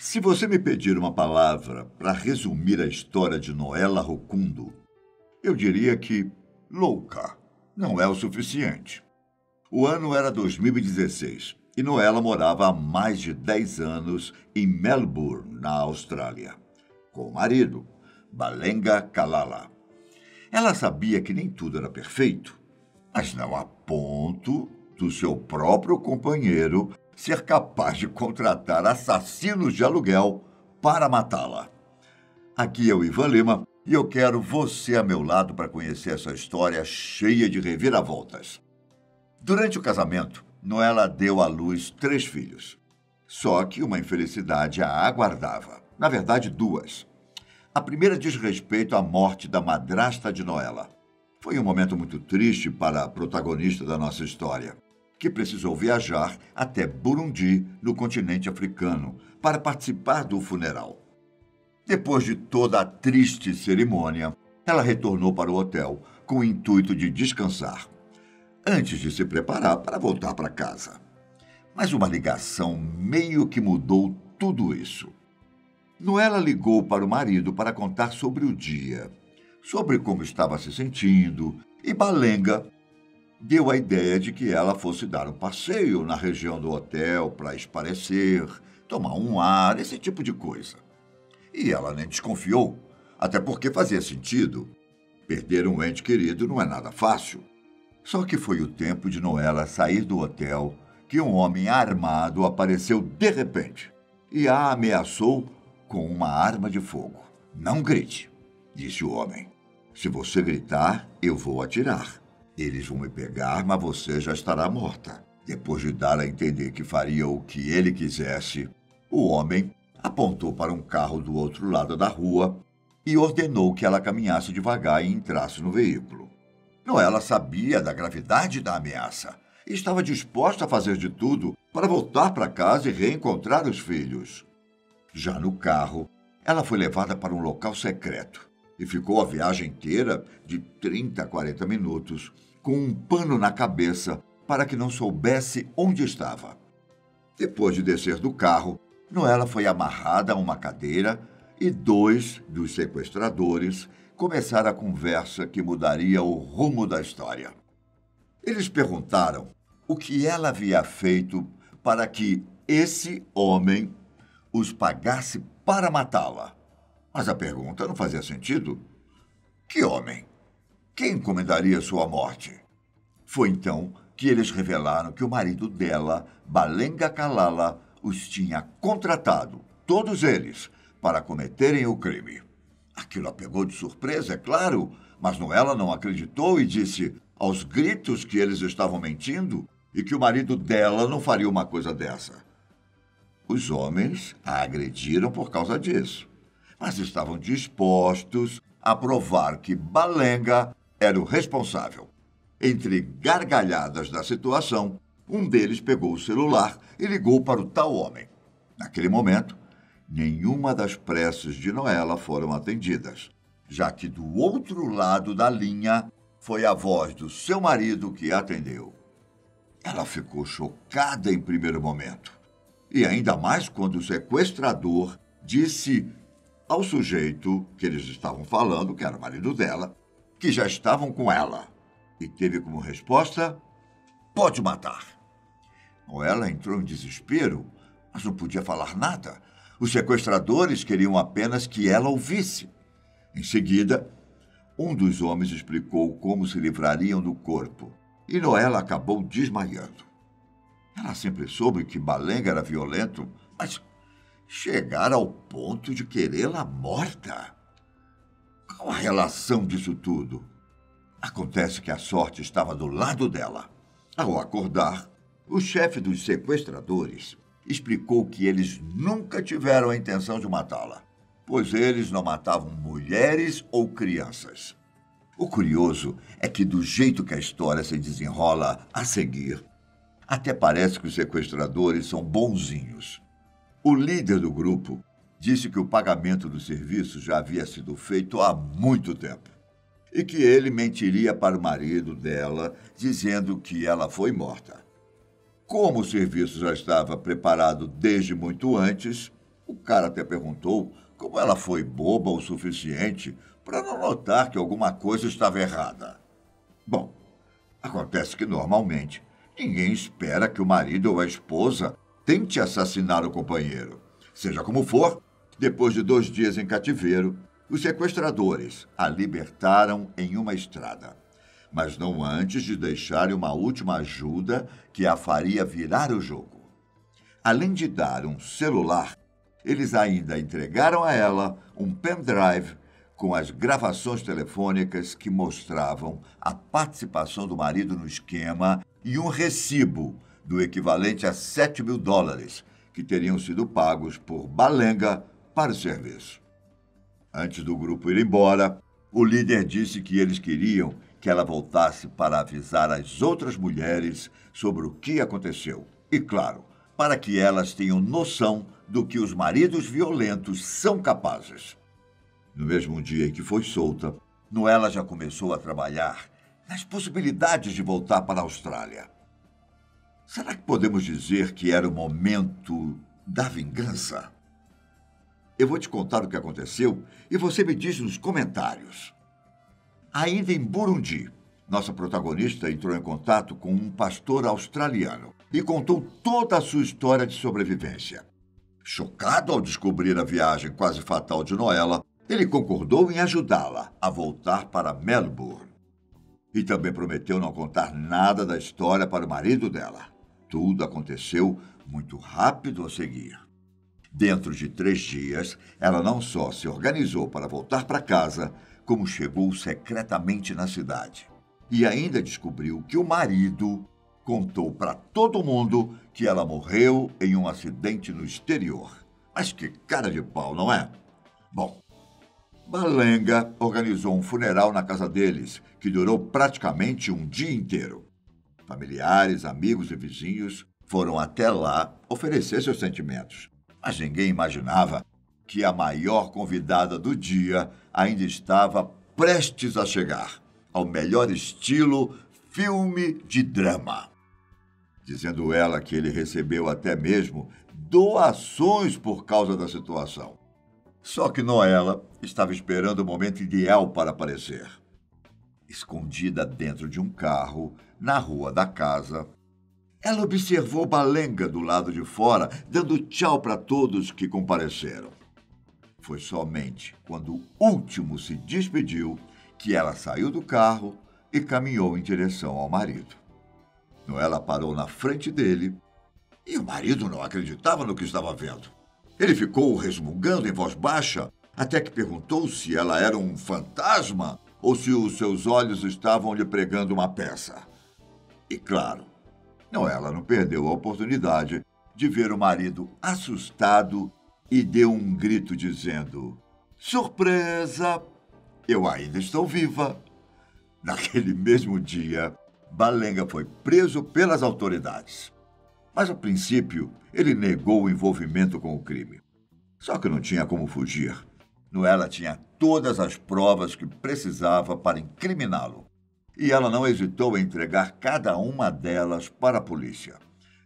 Se você me pedir uma palavra para resumir a história de Noela Rukundo, eu diria que louca não é o suficiente. O ano era 2016 e Noela morava há mais de 10 anos em Melbourne, na Austrália, com o marido, Balenga Kalala. Ela sabia que nem tudo era perfeito, mas não a ponto do seu próprio companheiro ser capaz de contratar assassinos de aluguel para matá-la. Aqui é o Ivan Lima e eu quero você a meu lado para conhecer essa história cheia de reviravoltas. Durante o casamento, Noela deu à luz 3 filhos. Só que uma infelicidade a aguardava. Na verdade, 2. A primeira diz respeito à morte da madrasta de Noela. Foi um momento muito triste para a protagonista da nossa história, que precisou viajar até Burundi, no continente africano, para participar do funeral. Depois de toda a triste cerimônia, ela retornou para o hotel com o intuito de descansar, antes de se preparar para voltar para casa. Mas uma ligação meio que mudou tudo isso. Noela ligou para o marido para contar sobre o dia, sobre como estava se sentindo, e Balenga deu a ideia de que ela fosse dar um passeio na região do hotel para espairecer, tomar um ar, esse tipo de coisa. E ela nem desconfiou, até porque fazia sentido. Perder um ente querido não é nada fácil. Só que foi o tempo de Noela sair do hotel que um homem armado apareceu de repente e a ameaçou com uma arma de fogo. "Não grite", disse o homem. "Se você gritar, eu vou atirar. Eles vão me pegar, mas você já estará morta." Depois de dar a entender que faria o que ele quisesse, o homem apontou para um carro do outro lado da rua e ordenou que ela caminhasse devagar e entrasse no veículo. Noela sabia da gravidade da ameaça e estava disposta a fazer de tudo para voltar para casa e reencontrar os filhos. Já no carro, ela foi levada para um local secreto e ficou a viagem inteira, de 30 a 40 minutos, com um pano na cabeça para que não soubesse onde estava. Depois de descer do carro, Noela foi amarrada a uma cadeira e 2 dos sequestradores começaram a conversa que mudaria o rumo da história. Eles perguntaram o que ela havia feito para que esse homem os pagasse para matá-la. Mas a pergunta não fazia sentido. Que homem? Quem encomendaria sua morte? Foi então que eles revelaram que o marido dela, Balenga Kalala, os tinha contratado, todos eles, para cometerem o crime. Aquilo a pegou de surpresa, é claro, mas Noela não acreditou e disse aos gritos que eles estavam mentindo e que o marido dela não faria uma coisa dessa. Os homens a agrediram por causa disso, mas estavam dispostos a provar que Balenga era o responsável. Entre gargalhadas da situação, um deles pegou o celular e ligou para o tal homem. Naquele momento, nenhuma das preces de Noela foram atendidas, já que do outro lado da linha foi a voz do seu marido que atendeu. Ela ficou chocada em primeiro momento, e ainda mais quando o sequestrador disse ao sujeito que eles estavam falando, que era o marido dela, que já estavam com ela, e teve como resposta: "Pode matar." Noela entrou em desespero, mas não podia falar nada. Os sequestradores queriam apenas que ela ouvisse. Em seguida, um dos homens explicou como se livrariam do corpo, e Noela acabou desmaiando. Ela sempre soube que Balenga era violento, mas chegar ao ponto de querê-la morta? Qual a relação disso tudo? Acontece que a sorte estava do lado dela. Ao acordar, o chefe dos sequestradores explicou que eles nunca tiveram a intenção de matá-la, pois eles não matavam mulheres ou crianças. O curioso é que, do jeito que a história se desenrola a seguir, até parece que os sequestradores são bonzinhos. O líder do grupo disse que o pagamento do serviço já havia sido feito há muito tempo e que ele mentiria para o marido dela, dizendo que ela foi morta. Como o serviço já estava preparado desde muito antes, O cara até perguntou como ela foi boba o suficiente para não notar que alguma coisa estava errada. Bom, acontece que normalmente ninguém espera que o marido ou a esposa tente assassinar o companheiro. Seja como for, depois de 2 dias em cativeiro, os sequestradores a libertaram em uma estrada, mas não antes de deixarem uma última ajuda que a faria virar o jogo. Além de dar um celular, eles ainda entregaram a ela um pendrive com as gravações telefônicas que mostravam a participação do marido no esquema e um recibo do equivalente a $7.000 que teriam sido pagos por Balenga para o serviço. Antes do grupo ir embora, o líder disse que eles queriam que ela voltasse para avisar as outras mulheres sobre o que aconteceu. E, claro, para que elas tenham noção do que os maridos violentos são capazes. No mesmo dia em que foi solta, Noela já começou a trabalhar nas possibilidades de voltar para a Austrália. Será que podemos dizer que era o momento da vingança? Eu vou te contar o que aconteceu e você me diz nos comentários. Ainda em Burundi, nossa protagonista entrou em contato com um pastor australiano e contou toda a sua história de sobrevivência. Chocado ao descobrir a viagem quase fatal de Noela, ele concordou em ajudá-la a voltar para Melbourne. E também prometeu não contar nada da história para o marido dela. Tudo aconteceu muito rápido a seguir. Dentro de 3 dias, ela não só se organizou para voltar para casa, como chegou secretamente na cidade. E ainda descobriu que o marido contou para todo mundo que ela morreu em um acidente no exterior. Mas que cara de pau, não é? Bom, Balenga organizou um funeral na casa deles, que durou praticamente um dia inteiro. Familiares, amigos e vizinhos foram até lá oferecer seus sentimentos. Mas ninguém imaginava que a maior convidada do dia ainda estava prestes a chegar, ao melhor estilo filme de drama. Dizendo ela que ele recebeu até mesmo doações por causa da situação. Só que Noela estava esperando o momento ideal para aparecer. Escondida dentro de um carro, na rua da casa, ela observou Balenga do lado de fora, dando tchau para todos que compareceram. Foi somente quando o último se despediu que ela saiu do carro e caminhou em direção ao marido. Noela parou na frente dele e o marido não acreditava no que estava vendo. Ele ficou resmungando em voz baixa, até que perguntou se ela era um fantasma ou se os seus olhos estavam lhe pregando uma peça. E claro, Noela não perdeu a oportunidade de ver o marido assustado e deu um grito dizendo: "Surpresa! Eu ainda estou viva!" Naquele mesmo dia, Balenga foi preso pelas autoridades. Mas, a princípio, ele negou o envolvimento com o crime. Só que não tinha como fugir. Noela tinha todas as provas que precisava para incriminá-lo. E ela não hesitou em entregar cada uma delas para a polícia.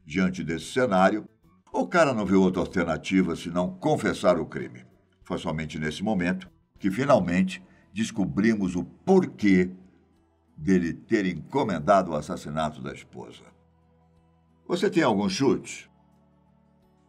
Diante desse cenário, o cara não viu outra alternativa senão confessar o crime. Foi somente nesse momento que, finalmente, descobrimos o porquê dele ter encomendado o assassinato da esposa. Você tem algum chute?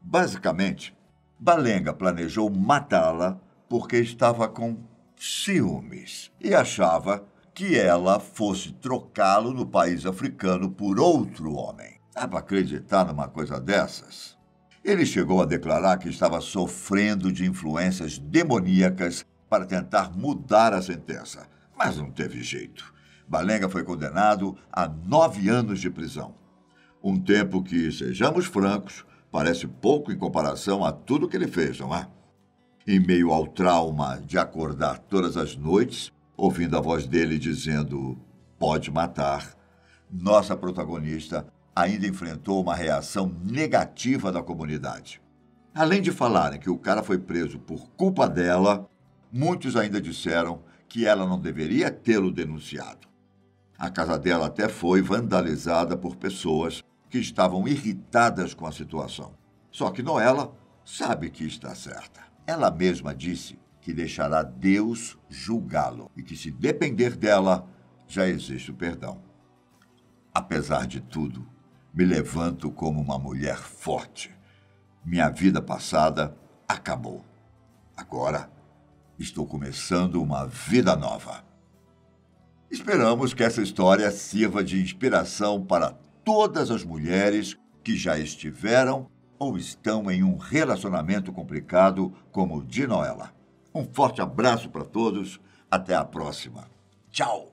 Basicamente, Balenga planejou matá-la porque estava com ciúmes e achava que ela fosse trocá-lo no país africano por outro homem. Dá para acreditar numa coisa dessas? Ele chegou a declarar que estava sofrendo de influências demoníacas para tentar mudar a sentença, mas não teve jeito. Balenga foi condenado a 9 anos de prisão. Um tempo que, sejamos francos, parece pouco em comparação a tudo que ele fez, não é? Em meio ao trauma de acordar todas as noites, ouvindo a voz dele dizendo "pode matar", nossa protagonista ainda enfrentou uma reação negativa da comunidade. Além de falarem que o cara foi preso por culpa dela, muitos ainda disseram que ela não deveria tê-lo denunciado. A casa dela até foi vandalizada por pessoas que estavam irritadas com a situação. Só que Noela sabe que está certa. Ela mesma disse que deixará Deus julgá-lo e que, se depender dela, já existe o perdão. Apesar de tudo, me levanto como uma mulher forte. Minha vida passada acabou. Agora, estou começando uma vida nova. Esperamos que essa história sirva de inspiração para todas as mulheres que já estiveram ou estão em um relacionamento complicado como o de Noela. Um forte abraço para todos. Até a próxima. Tchau!